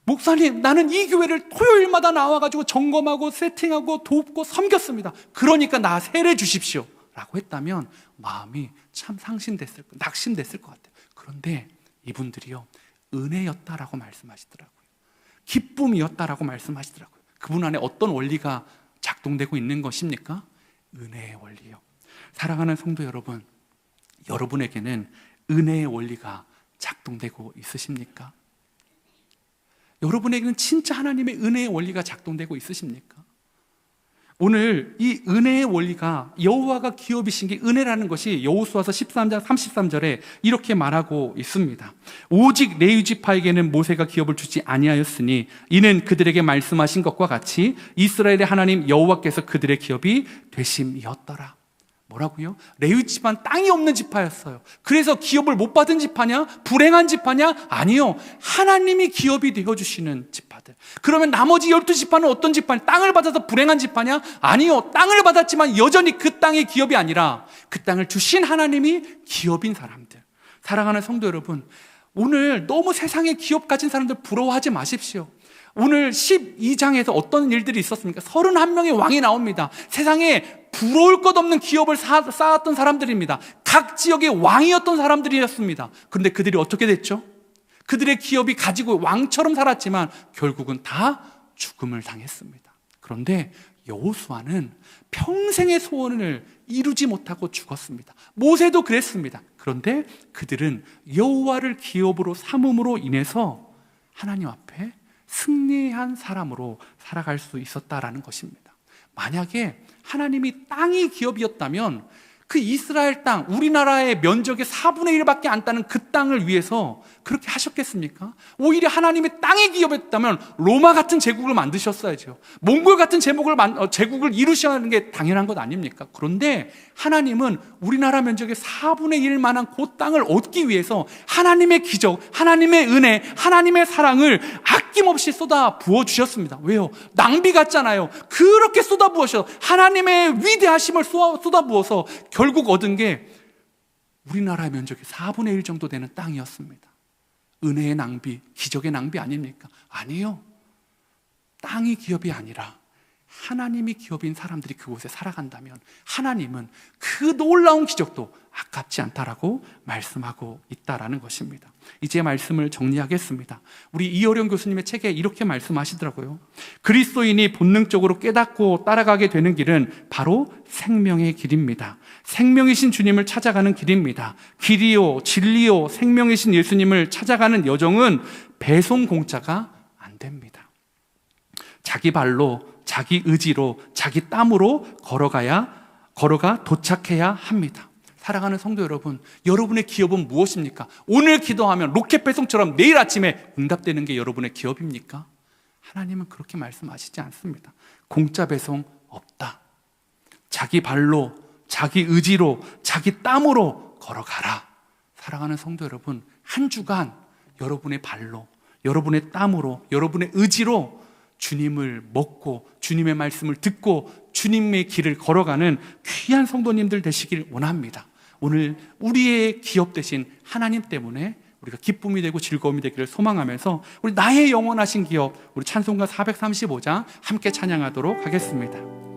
Speaker 1: 목사님 나는 이 교회를 토요일마다 나와가지고 점검하고 세팅하고 돕고 섬겼습니다. 그러니까 나 세례 주십시오 라고 했다면 마음이 참 낙심됐을 것 같아요. 그런데 이분들이요 은혜였다라고 말씀하시더라고요. 기쁨이었다라고 말씀하시더라고요. 그분 안에 어떤 원리가 작동되고 있는 것입니까? 은혜의 원리요. 사랑하는 성도 여러분, 여러분에게는 은혜의 원리가 작동되고 있으십니까? 여러분에게는 진짜 하나님의 은혜의 원리가 작동되고 있으십니까? 오늘 이 은혜의 원리가 여호와가 기업이신 게 은혜라는 것이 여호수아서 13장 33절에 이렇게 말하고 있습니다. 오직 레위 지파에게는 모세가 기업을 주지 아니하였으니 이는 그들에게 말씀하신 것과 같이 이스라엘의 하나님 여호와께서 그들의 기업이 되심이었더라. 뭐라고요? 레위 지파는 땅이 없는 지파였어요. 그래서 기업을 못 받은 지파냐? 불행한 지파냐? 아니요. 하나님이 기업이 되어주시는 지파들. 그러면 나머지 12지파는 어떤 지파냐? 땅을 받아서 불행한 지파냐? 아니요. 땅을 받았지만 여전히 그 땅의 기업이 아니라 그 땅을 주신 하나님이 기업인 사람들. 사랑하는 성도 여러분, 오늘 너무 세상에 기업 가진 사람들 부러워하지 마십시오. 오늘 12장에서 어떤 일들이 있었습니까? 31명의 왕이 나옵니다. 세상에 부러울 것 없는 기업을 쌓았던 사람들입니다. 각 지역의 왕이었던 사람들이었습니다. 그런데 그들이 어떻게 됐죠? 그들의 기업이 가지고 왕처럼 살았지만 결국은 다 죽음을 당했습니다. 그런데 여호수아는 평생의 소원을 이루지 못하고 죽었습니다. 모세도 그랬습니다. 그런데 그들은 여호와를 기업으로 삼음으로 인해서 하나님 앞에 승리한 사람으로 살아갈 수 있었다라는 것입니다. 만약에 하나님이 땅이 기업이었다면 그 이스라엘 땅, 우리나라의 면적의 4분의 1밖에 안 따는 그 땅을 위해서 그렇게 하셨겠습니까? 오히려 하나님의 땅이 기업이었다면 로마 같은 제국을 만드셨어야죠. 몽골 같은 제국을 이루셔야 하는 게 당연한 것 아닙니까? 그런데 하나님은 우리나라 면적의 4분의 1만한 그 땅을 얻기 위해서 하나님의 기적, 하나님의 은혜, 하나님의 사랑을 아낌없이 쏟아 부어주셨습니다. 왜요? 낭비 같잖아요. 그렇게 쏟아 부으셔서 하나님의 위대하심을 쏟아 부어서 결국 얻은 게 우리나라 면적의 4분의 1 정도 되는 땅이었습니다. 은혜의 낭비, 기적의 낭비 아닙니까? 아니요. 땅이 기업이 아니라 하나님이 기업인 사람들이 그곳에 살아간다면 하나님은 그 놀라운 기적도 아깝지 않다라고 말씀하고 있다라는 것입니다. 이제 말씀을 정리하겠습니다. 우리 이어령 교수님의 책에 이렇게 말씀하시더라고요. 그리스도인이 본능적으로 깨닫고 따라가게 되는 길은 바로 생명의 길입니다. 생명이신 주님을 찾아가는 길입니다. 길이요, 진리요, 생명이신 예수님을 찾아가는 여정은 배송 공짜가 안 됩니다. 자기 발로 자기 의지로, 자기 땀으로 걸어가 도착해야 합니다. 사랑하는 성도 여러분, 여러분의 기업은 무엇입니까? 오늘 기도하면 로켓 배송처럼 내일 아침에 응답되는 게 여러분의 기업입니까? 하나님은 그렇게 말씀하시지 않습니다. 공짜 배송 없다. 자기 발로, 자기 의지로, 자기 땀으로 걸어가라. 사랑하는 성도 여러분, 한 주간 여러분의 발로, 여러분의 땀으로, 여러분의 의지로 주님을 먹고 주님의 말씀을 듣고 주님의 길을 걸어가는 귀한 성도님들 되시길 원합니다. 오늘 우리의 기업 되신 하나님 때문에 우리가 기쁨이 되고 즐거움이 되기를 소망하면서 우리 나의 영원하신 기업, 우리 찬송가 435장 함께 찬양하도록 하겠습니다.